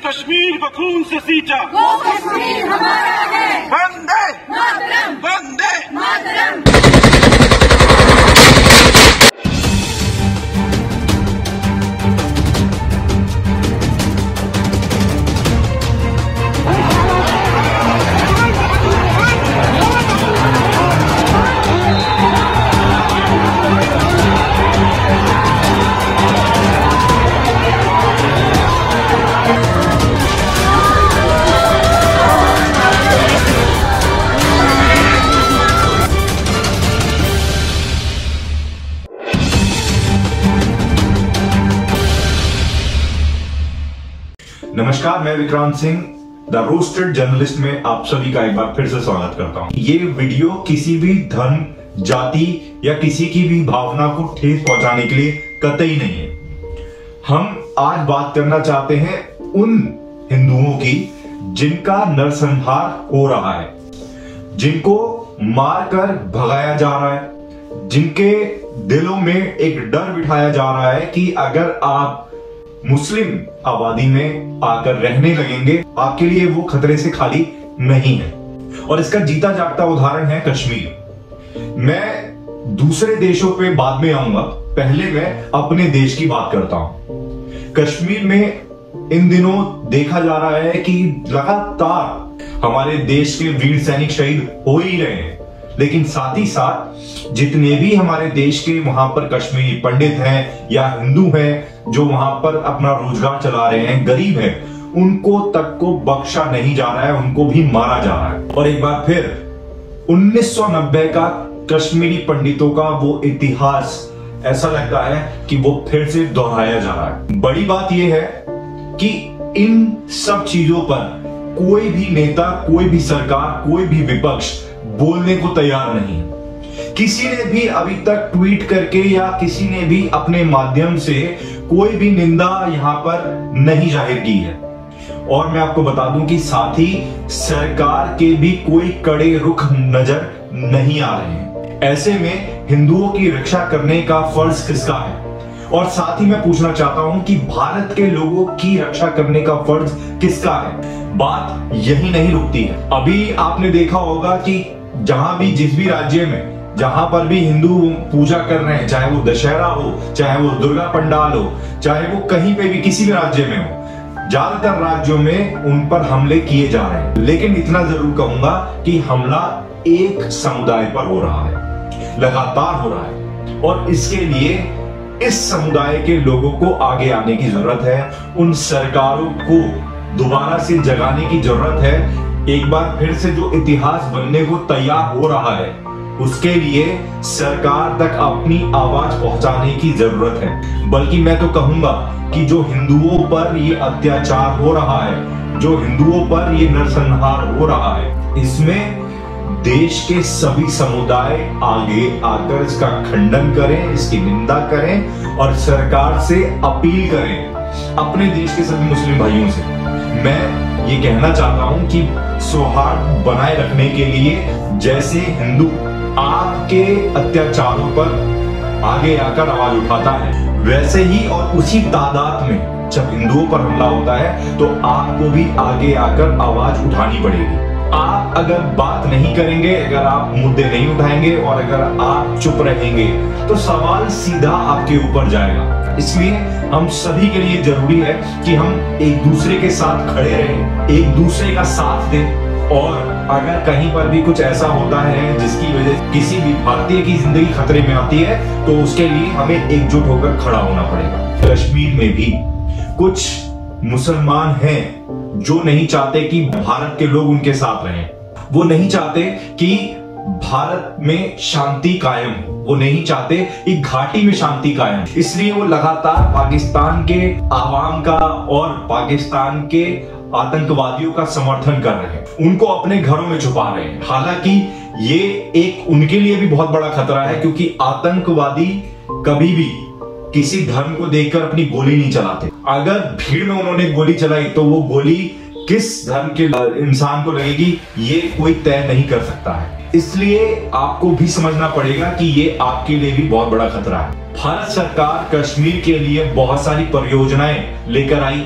कश्मीर को खून से सींचा, वो कश्मीर हमारा है। वंदे मातरम, वंदे मातरम। नमस्कार, मैं Vikrant Singh the roasted journalist में आप सभी का एक बार फिर से स्वागत करता हूं। ये वीडियो किसी भी धर्म, जाति या किसी की भी भावना को ठेस पहुंचाने के लिए कतई नहीं है। हम आज बात करना चाहते हैं उन हिंदुओं की जिनका नरसंहार हो रहा है, जिनको मारकर भगाया जा रहा है, जिनके दिलों में एक डर बिठाया जा रहा है कि अगर आप मुस्लिम आबादी में आकर रहने लगेंगे, आपके लिए वो खतरे से खाली नहीं है। और इसका जीता जागता उदाहरण है कश्मीर। मैं दूसरे देशों पे बाद में आऊंगा, पहले मैं अपने देश की बात करता हूं। कश्मीर में इन दिनों देखा जा रहा है कि लगातार हमारे देश के वीर सैनिक शहीद हो ही रहे हैं, लेकिन साथ ही साथ जितने भी हमारे देश के वहां पर कश्मीरी पंडित हैं या हिंदू हैं जो वहां पर अपना रोजगार चला रहे हैं, गरीब हैं, उनको तक को बख्शा नहीं जा रहा है, उनको भी मारा जा रहा है। और एक बार फिर 1990 का कश्मीरी पंडितों का वो इतिहास ऐसा लगता है कि वो फिर से दोहराया जा रहा है। बड़ी बात यह है कि इन सब चीजों पर कोई भी नेता, कोई भी सरकार, कोई भी विपक्ष बोलने को तैयार नहीं है। किसी ने भी अभी तक ट्वीट करके या किसी ने भी अपने माध्यम से कोई भी निंदा यहां पर नहीं जाहिर की है। और मैं आपको बता दूं कि साथ ही सरकार के भी कोई कड़े रुख नजर नहीं आ रहे हैं। ऐसे में हिंदुओं की रक्षा करने का फर्ज किसका है? और साथ ही मैं पूछना चाहता हूं कि भारत के लोगों की रक्षा करने का फर्ज किसका है? बात यही नहीं रुकती है। अभी आपने देखा होगा कि जहां भी, जिस भी राज्य में जहां पर भी हिंदू पूजा कर रहे हैं, चाहे वो दशहरा हो, चाहे वो दुर्गा पंडाल हो, चाहे वो कहीं पे भी किसी भी राज्य में हो, ज्यादातर राज्यों में उन पर हमले किए जा रहे हैं। लेकिन इतना जरूर कहूंगा कि हमला एक समुदाय पर हो रहा है, लगातार हो रहा है, और इसके लिए इस समुदाय के लोगों को आगे आने की जरूरत है। उन सरकारों को दोबारा से जगाने की जरूरत है। एक बार फिर से जो इतिहास बनने को तैयार हो रहा है, उसके लिए सरकार तक अपनी आवाज पहुंचाने की जरूरत है। बल्कि मैं तो कहूंगा कि जो हिंदुओं पर ये अत्याचार हो रहा है, जो हिंदुओं पर ये नरसंहार हो रहा है, इसमें देश के सभी समुदाय आगे आकर इसका खंडन करें, इसकी निंदा करें और सरकार से अपील करें अपने देश के सभी मुस्लिम भाइयों से। मैं ये कहना चाहता हूं कि सौहार्द बनाए रखने के लिए जैसे हिंदू आपके अत्याचारों पर आगे आकर आवाज उठाता है, वैसे ही और उसी तादाद में जब हिंदुओं पर हमला होता है तो आपको भी आगे आकर आवाज उठानी पड़ेगी। आप अगर बात नहीं करेंगे, अगर आप मुद्दे नहीं उठाएंगे और अगर आप चुप रहेंगे तो सवाल सीधा आपके ऊपर जाएगा। इसलिए हम सभी के लिए जरूरी है कि हम एक दूसरे के साथ खड़े रहें, एक दूसरे का साथ दें, और अगर कहीं पर भी कुछ ऐसा होता है जिसकी वजह से किसी भी भारतीय की जिंदगी खतरे में आती है तो उसके लिए हमें एकजुट होकर खड़ा होना पड़ेगा। कश्मीर में भी कुछ मुसलमान हैं जो नहीं चाहते कि भारत के लोग उनके साथ रहें। वो नहीं चाहते कि भारत में शांति कायम हो, वो नहीं चाहते कि घाटी में शांति कायम। इसलिए वो लगातार पाकिस्तान के आवाम का और पाकिस्तान के आतंकवादियों का समर्थन कर रहे हैं, उनको अपने घरों में छुपा रहे हैं। हालांकि ये एक उनके लिए भी बहुत बड़ा खतरा है, क्योंकि आतंकवादी कभी भी किसी धर्म को देखकर अपनी गोली नहीं चलाते। अगर भीड़ में उन्होंने गोली चलाई तो वो गोली किस धर्म के इंसान को लगेगी ये कोई तय नहीं कर सकता है। इसलिए आपको भी समझना पड़ेगा कि ये आपके लिए भी बहुत बड़ा खतरा है। भारत सरकार कश्मीर के लिए बहुत सारी परियोजनाएं लेकर आई,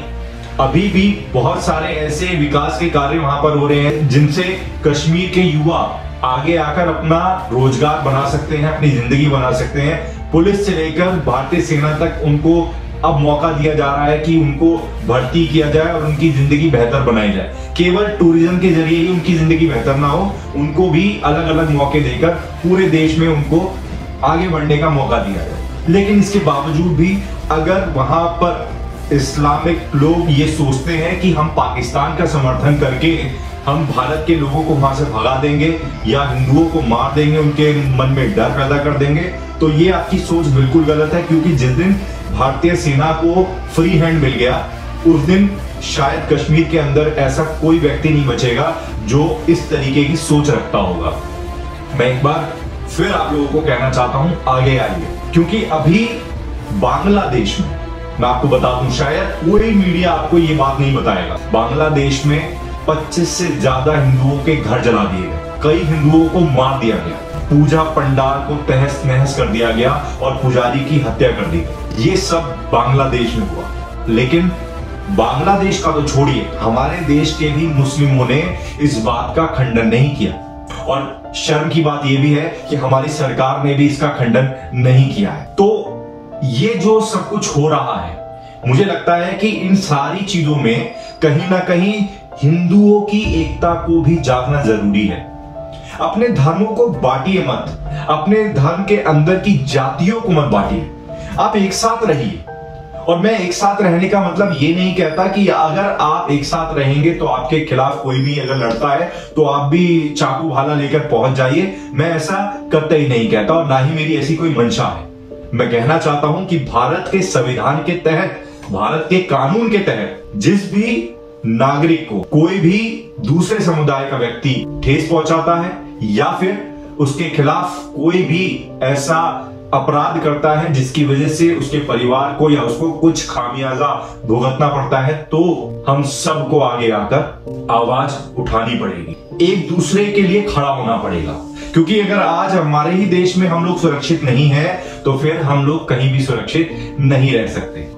अभी भी बहुत सारे ऐसे विकास के कार्य वहां पर हो रहे हैं जिनसे कश्मीर के युवा आगे आकर अपना रोजगार बना सकते हैं, अपनी जिंदगी बना सकते हैं। पुलिस से लेकर भारतीय सेना तक उनको अब मौका दिया जा रहा है कि उनको भर्ती किया जाए और उनकी जिंदगी बेहतर बनाई जाए। केवल टूरिज्म के जरिए ही उनकी जिंदगी बेहतर ना हो, उनको भी अलग अलग मौके देकर पूरे देश में उनको आगे बढ़ने का मौका दिया जाए। लेकिन इसके बावजूद भी अगर वहां पर इस्लामिक लोग ये सोचते हैं कि हम पाकिस्तान का समर्थन करके हम भारत के लोगों को वहां से भगा देंगे या हिंदुओं को मार देंगे, उनके मन में डर पैदा कर देंगे, तो ये आपकी सोच बिल्कुल गलत है। क्योंकि जिस दिन भारतीय सेना को फ्री हैंड मिल गया उस दिन शायद कश्मीर के अंदर ऐसा कोई व्यक्ति नहीं बचेगा जो इस तरीके की सोच रखता होगा। मैं एक बार फिर आप लोगों को कहना चाहता हूं, आगे आइए, क्योंकि अभी बांग्लादेश में, मैं आपको बता दूं, शायद कोई मीडिया आपको ये बात नहीं बताएगा, बांग्लादेश में 25 से ज्यादा हिंदुओं के घर जला दिए गए, कई हिंदुओं को मार दिया गया, पूजा पंडाल को तहस नहस कर दिया गया और पुजारी की हत्या कर दी गई। ये सब बांग्लादेश में हुआ। लेकिन बांग्लादेश का तो छोड़िए, हमारे देश के भी मुस्लिमों ने इस बात का खंडन नहीं किया। और शर्म की बात यह भी है कि हमारी सरकार ने भी इसका खंडन नहीं किया है। तो ये जो सब कुछ हो रहा है, मुझे लगता है कि इन सारी चीजों में कहीं ना कहीं हिंदुओं की एकता को भी जागना जरूरी है। अपने धर्मों को बांटिए मत, अपने धर्म के अंदर की जातियों को मत बांटिए, आप एक साथ रहिए। और मैं एक साथ रहने का मतलब ये नहीं कहता कि अगर आप एक साथ रहेंगे तो आपके खिलाफ कोई भी अगर लड़ता है तो आप भी चाकू भाला लेकर पहुंच जाइए, मैं ऐसा कतई नहीं कहता और ना ही मेरी ऐसी कोई मंशा है। मैं कहना चाहता हूं कि भारत के संविधान के तहत, भारत के कानून के तहत जिस भी नागरिक को कोई भी दूसरे समुदाय का व्यक्ति ठेस पहुंचाता है या फिर उसके खिलाफ कोई भी ऐसा अपराध करता है जिसकी वजह से उसके परिवार को या उसको कुछ खामियाजा भुगतना पड़ता है, तो हम सबको आगे आकर आवाज उठानी पड़ेगी, एक दूसरे के लिए खड़ा होना पड़ेगा। क्योंकि अगर आज हमारे ही देश में हम लोग सुरक्षित नहीं है तो फिर हम लोग कहीं भी सुरक्षित नहीं रह सकते।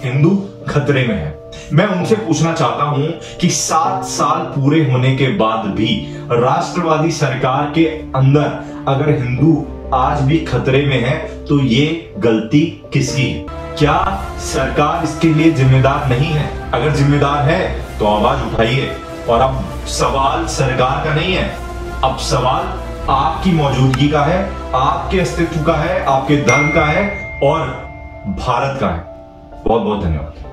हिंदू खतरे में है। मैं उनसे पूछना चाहता हूं कि 7 साल पूरे होने के बाद भी राष्ट्रवादी सरकार के अंदर अगर हिंदू आज भी खतरे में है तो ये गलती किसकी है? क्या सरकार इसके लिए जिम्मेदार नहीं है? अगर जिम्मेदार है तो आवाज उठाइए। और अब सवाल सरकार का नहीं है, अब सवाल आपकी मौजूदगी का है, आपके अस्तित्व का है, आपके धर्म का है और भारत का है। बहुत बहुत धन्यवाद।